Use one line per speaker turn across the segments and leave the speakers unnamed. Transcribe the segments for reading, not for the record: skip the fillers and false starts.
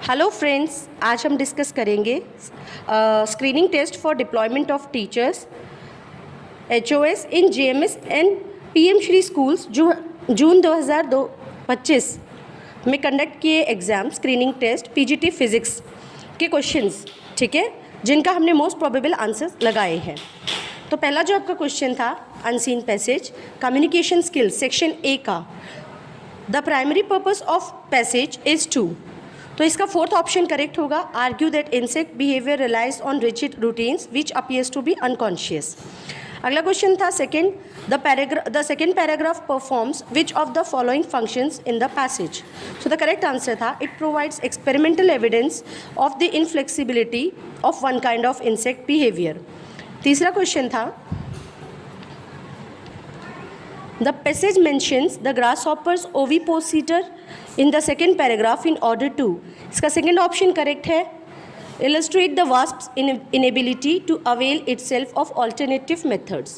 Hello friends, आज हम discuss करेंगे screening test for deployment of teachers HOS in JMS and PM Shri schools जो June 2025 में conduct किए exam screening test PGT physics के questions, ठीक है, जिनका हमने मोस्ट प्रोबेबल आंसर्स लगाए हैं। तो पहला जो आपका क्वेश्चन था unseen passage communication skills section A का, the primary purpose of passage is to, तो इसका फोर्थ ऑप्शन करेक्ट होगा। Argue that insect behaviour relies on rigid routines which appears to be unconscious. अगला क्वेश्चन था second, the second paragraph performs which of the following functions in the passage. So the correct answer था it provides experimental evidence of the inflexibility of one kind of insect behaviour. तीसरा question था the passage mentions the grasshopper's ovipositor in the second paragraph in order to, इसका second option correct है, illustrate the wasp's inability to avail itself of alternative methods।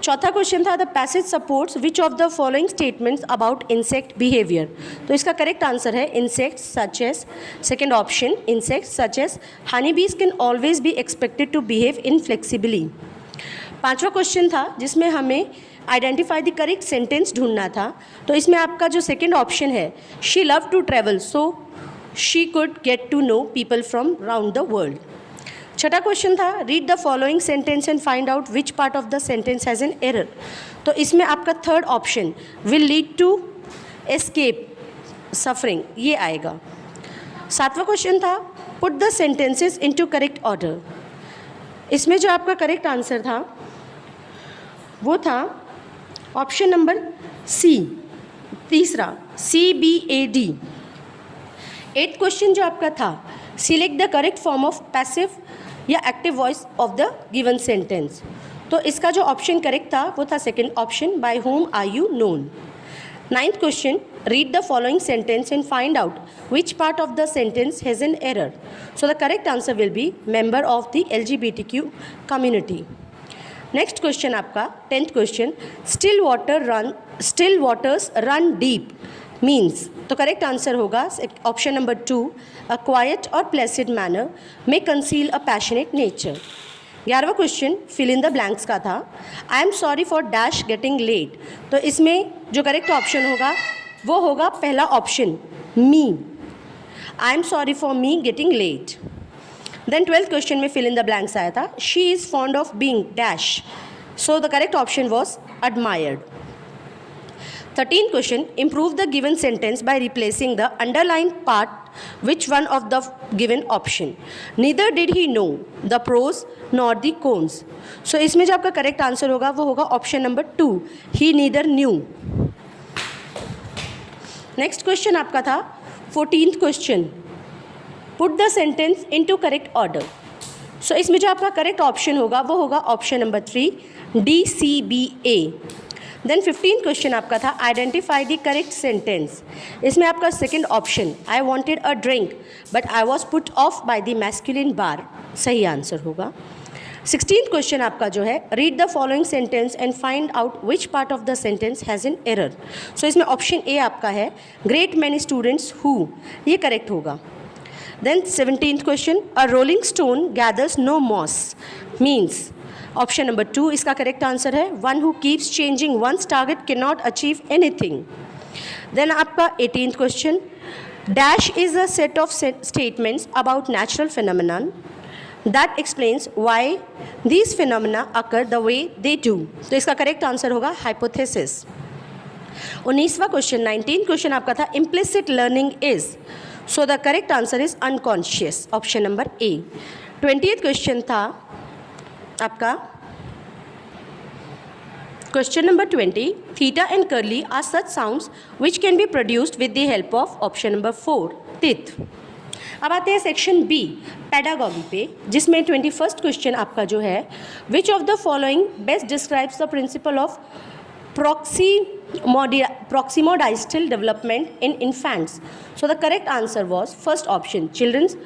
चौथा question था the passage supports which of the following statements about insect behavior, तो इसका correct answer है insects such as, second option, insects such as honeybees can always be expected to behave inflexibly। पांचवा question था जिसमें हमें identify the correct sentence ढूंढना था, तो इसमें आपका जो सेकेंड ऑप्शन है she love to travel so she could get to know people from round the world. छठा क्वेश्चन था read the following sentence and find out which part of the sentence has an error, तो इसमें आपका third option will lead to escape suffering ये आएगा। सातवां question था put the sentences into correct order, इसमें जो आपका करेक्ट आंसर था वो था ऑप्शन नंबर सी, तीसरा CBAD। एट्थ क्वेश्चन जो आपका था select the correct form of passive या active voice of the given sentence, तो इसका जो ऑप्शन करेक्ट था वो था second option by whom are you known. Ninth question read the following sentence and find out which part of the sentence has an error, so the correct answer will be member of the LGBTQ community. Next question आपका tenth question still waters run deep means, तो correct answer होगा option number 2 a quite और placid manner में conceal a passionate nature. 11वां question fill in the blanks का था I am sorry for dash getting late, तो इसमें जो करेक्ट ऑप्शन होगा वो होगा पहला option me, I am sorry for me getting late. Then 12th question में फिल इन द ब्लैंक्स आया था she is fond of being dash, so the correct option was admired। 13th question improve the given sentence by replacing the underline part which one of the given option, neither did he know the pros not the cons, so इसमें जो आपका correct answer होगा वो होगा option number 2 he neither knew. Next question आपका था 14th question put the sentence into correct order, so इसमें जो आपका करेक्ट ऑप्शन होगा वो होगा option number 3 DCBA। Then 15th question आपका था आइडेंटिफाई द करेक्ट सेंटेंस, इसमें आपका second option I wanted a drink but I was put off by the masculine bar सही आंसर होगा। 16th क्वेश्चन आपका जो है read the following sentence and find out which part of the sentence has an error, so इसमें option A आपका है great many students who, ये correct होगा। Then 17th question a rolling stone gathers no moss means, option number 2 इसका correct answer है one who keeps changing one's target cannot achieve anything। Then आपका 18th question dash is a set of statements about natural phenomenon that explains why these phenomena occur the way they do, तो इसका correct answer होगा hypothesis। 19वां question 19th question आपका था implicit learning is, so the correct answer is unconscious option number A. 20th question था आपका question number 20 theta and curly R such sounds which can be produced with the help of option number 4 teeth. अब आते हैं section B pedagogy पे, जिसमें 21st question आपका जो है विच of the following best describes the principle of proximodistal development in infants, so the correct answer was first option children's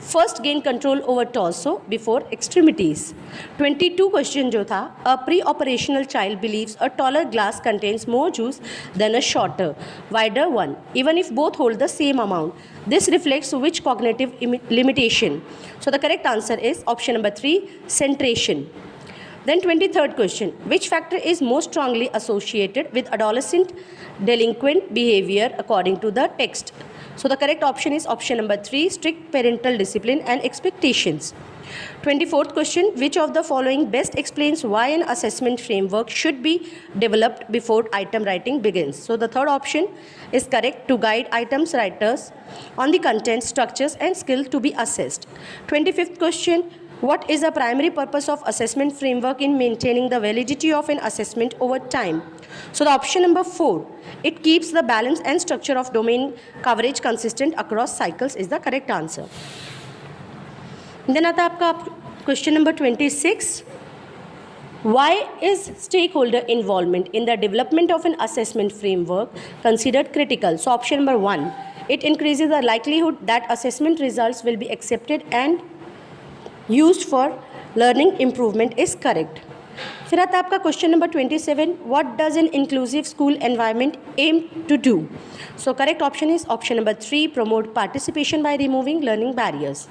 First gain control over torso before extremities. 22 question जो था, a pre-operational child believes a taller glass contains more juice than a shorter, wider one, even if both hold the same amount. This reflects which cognitive limitation? So the correct answer is option number 3, centration. Then 23rd question, which factor is most strongly associated with adolescent delinquent behavior according to the text? So the correct option is option number 3, strict parental discipline and expectations. 24th question, which of the following best explains why an assessment framework should be developed before item writing begins? So the third option is correct, to guide items writers on the content, structures and skill to be assessed. 25th question, what is the primary purpose of assessment framework in maintaining the validity of an assessment over time? So the option number 4, it keeps the balance and structure of domain coverage consistent across cycles is the correct answer. Then आता है आपका question number 26. Why is stakeholder involvement in the development of an assessment framework considered critical? So option number 1, it increases the likelihood that assessment results will be accepted and used for learning improvement is correct. फिर आता है आपका question number 27, what does an inclusive school environment aim to do? So correct option is option number 3, promote participation by removing learning barriers.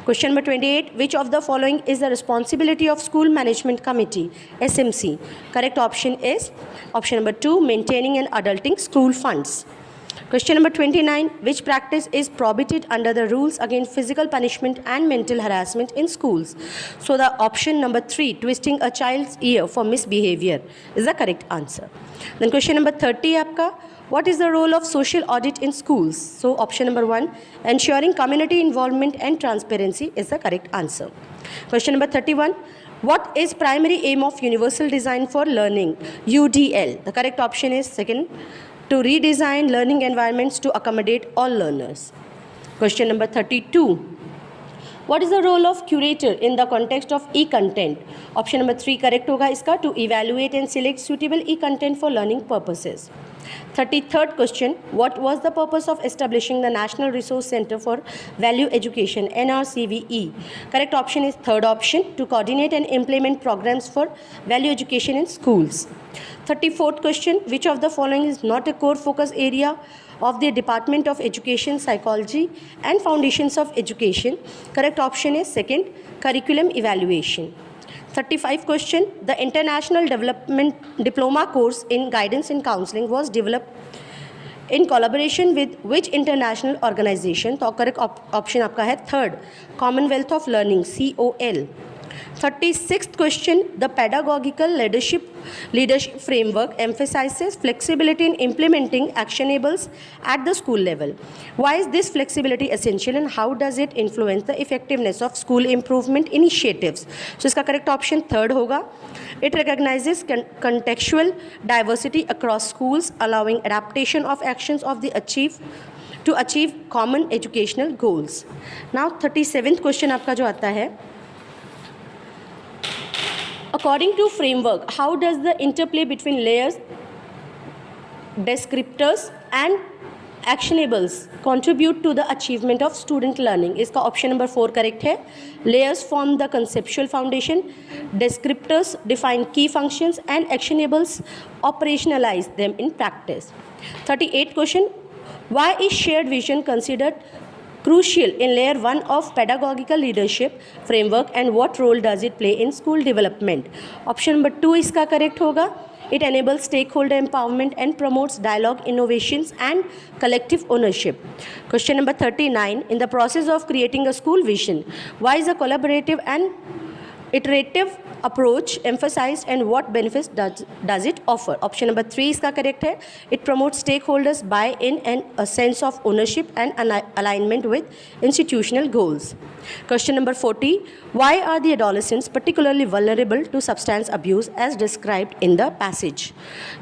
Question number 28, which of the following is the responsibility of school management committee, SMC? Correct option is option number 2, maintaining and adulting school funds. Question number 29, which practice is prohibited under the rules against physical punishment and mental harassment in schools? So the option number 3, twisting a child's ear for misbehavior is the correct answer. Then question number 30 आपका, what is the role of social audit in schools? So option number 1, ensuring community involvement and transparency is the correct answer. Question number 31, what is primary aim of universal design for learning, UDL? The correct option is second, to redesign learning environments to accommodate all learners. Question number 32, what is the role of curator in the context of e-content? Option number 3 correct होगा इसका, to evaluate and select suitable e-content for learning purposes. 33rd question, what was the purpose of establishing the National Resource Center for Value Education, NRCVE? Correct option is third option, to coordinate and implement programs for value education in schools. 34th question, which of the following is not a core focus area of the Department of Education, Psychology and Foundations of Education? Correct option is second, curriculum evaluation. 35 question, the International Development Diploma course in Guidance and Counseling was developed in collaboration with which international organization? तो correct option आपका है third, Commonwealth of Learning, COL. 36th question, the pedagogical leadership framework emphasizes flexibility in implementing actionables at the school level. Why is this flexibility essential and how does it influence the effectiveness of school improvement initiatives? So इसका correct option third होगा. It recognizes contextual diversity across schools, allowing adaptation of actions of the to achieve common educational goals. Now 37th question आपका जो आता है, according to framework, how does the interplay between layers, descriptors and actionables contribute to the achievement of student learning? इसका option number 4 correct है. Layers form the conceptual foundation, descriptors define key functions and actionables operationalize them in practice. 38th question, why is shared vision considered crucial in layer 1 of pedagogical leadership framework and what role does it play in school development? Option number 2 इसका correct होगा. It enables stakeholder empowerment and promotes dialogue, innovations and collective ownership. Question number 39, in the process of creating a school vision, why is a collaborative and iterative approach emphasized and what benefits does it offer? Option number 3 इसका correct है. It promotes stakeholders buy-in and a sense of ownership and alignment with institutional goals. Question number 40, why are the adolescents particularly vulnerable to substance abuse as described in the passage?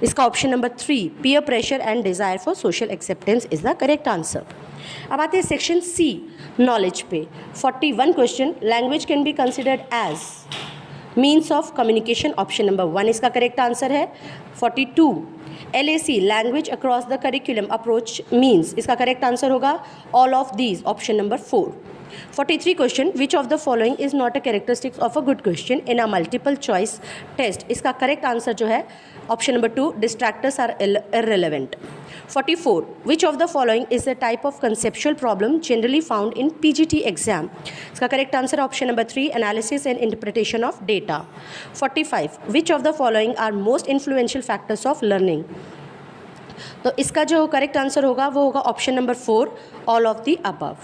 इसका option number 3, peer pressure and desire for social acceptance is the correct answer. अब आते हैं section C, knowledge पे. 41 question, language can be considered as means of communication. Option number 1 इसका correct answer है. 42, LAC, language across the curriculum approach means, इसका correct answer होगा all of these, option number 4. 43 question, which of the following is not a characteristic of a good question in a multiple choice test? इसका correct answer जो है option number 2, distractors are irrelevant. 44, which of the following is a type of conceptual problem generally found in PGT exam? इसका correct answer option number 3, analysis and interpretation of data. 45, which of the following are most influential factors of learning? तो इसका जो correct answer होगा वो होगा option number 4, all of the above.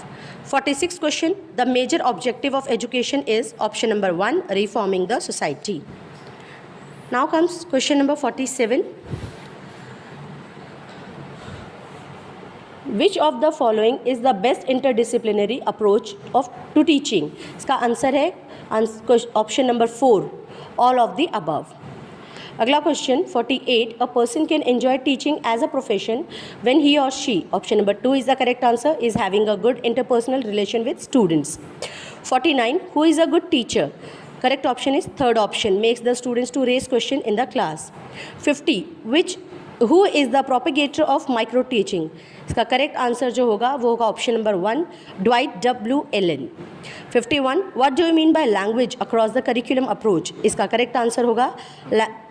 46 question, the major objective of education is option number 1, reforming the society. Now comes question number 47. Which of the following is the best interdisciplinary approach to teaching? इसका answer है option number 4, all of the above. अगला question 48, a person can enjoy teaching as a profession when he और she, option number 2 is the correct answer, is having a good interpersonal relation with students. 49, who is a good teacher? Correct option is third option, makes the students to raise question in the class. 50, who is the propagator of micro teaching? इसका correct answer जो होगा वो होगा option number 1, Dwight W Allen. 51, what do you mean by language across the curriculum approach? इसका correct answer होगा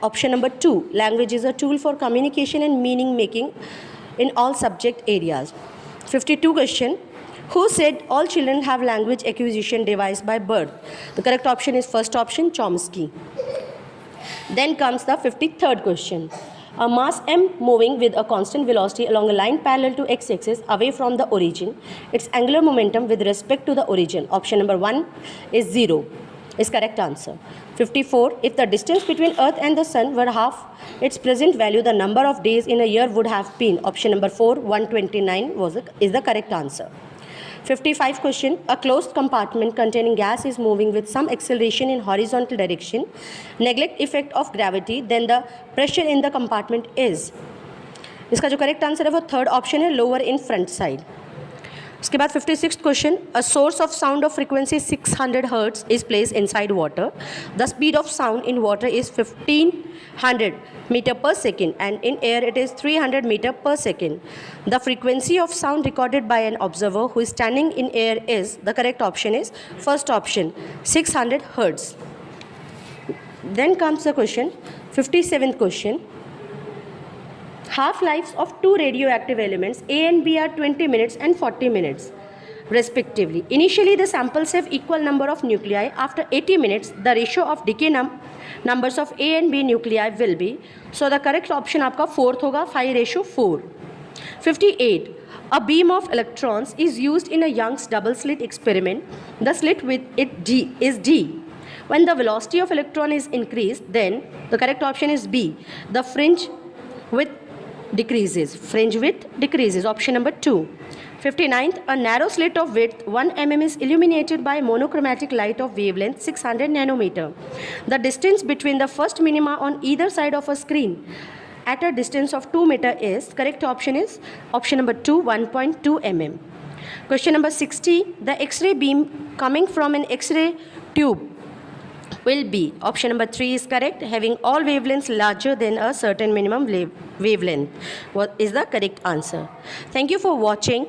option number 2, language is a tool for communication and meaning making in all subject areas. 52 question, who said all children have language acquisition device by birth? The correct option is first option, Chomsky. Then comes the 53rd question. A mass m moving with a constant velocity along a line parallel to x-axis away from the origin, its angular momentum with respect to the origin, option number 1 is 0, is correct answer. 54, if the distance between earth and the sun were half its present value, the number of days in a year would have been, option number 4, 129 is the correct answer. 55 question, a closed compartment containing gas is moving with some acceleration in horizontal direction. Neglect effect of gravity, then the pressure in the compartment is. इसका जो correct answer है वो third option है, lower in front side. उसके बाद 56th question, a source of sound of frequency 600 hertz is place inside water. The speed of sound in water is 1500 meter per second and in air it is 300 meter per second. The frequency of sound recorded by an observer who is standing in air is, the correct option is first option, 600 hertz. Then comes the question, 57th question. Half-lives of two radioactive elements A and B are 20 minutes and 40 minutes respectively. Initially the samples have equal number of nuclei. After 80 minutes the ratio of decay numbers of A and B nuclei will be, so the correct option आपका fourth होगा, 5:4. 58, a beam of electrons is used in a Young's double slit experiment. The slit width is d. When the velocity of electron is increased, then the correct option is B, the fringe width decreases, option number 2. 59th, a narrow slit of width 1 mm is illuminated by monochromatic light of wavelength 600 nanometer. The distance between the first minima on either side of a screen at a distance of 2 meter is, correct option is option number 2, 1.2 mm. Question number 60, the X-ray beam coming from an X-ray tube will be, option number 3 is correct, having all wavelengths larger than a certain minimum wavelength. What is the correct answer? Thank you for watching.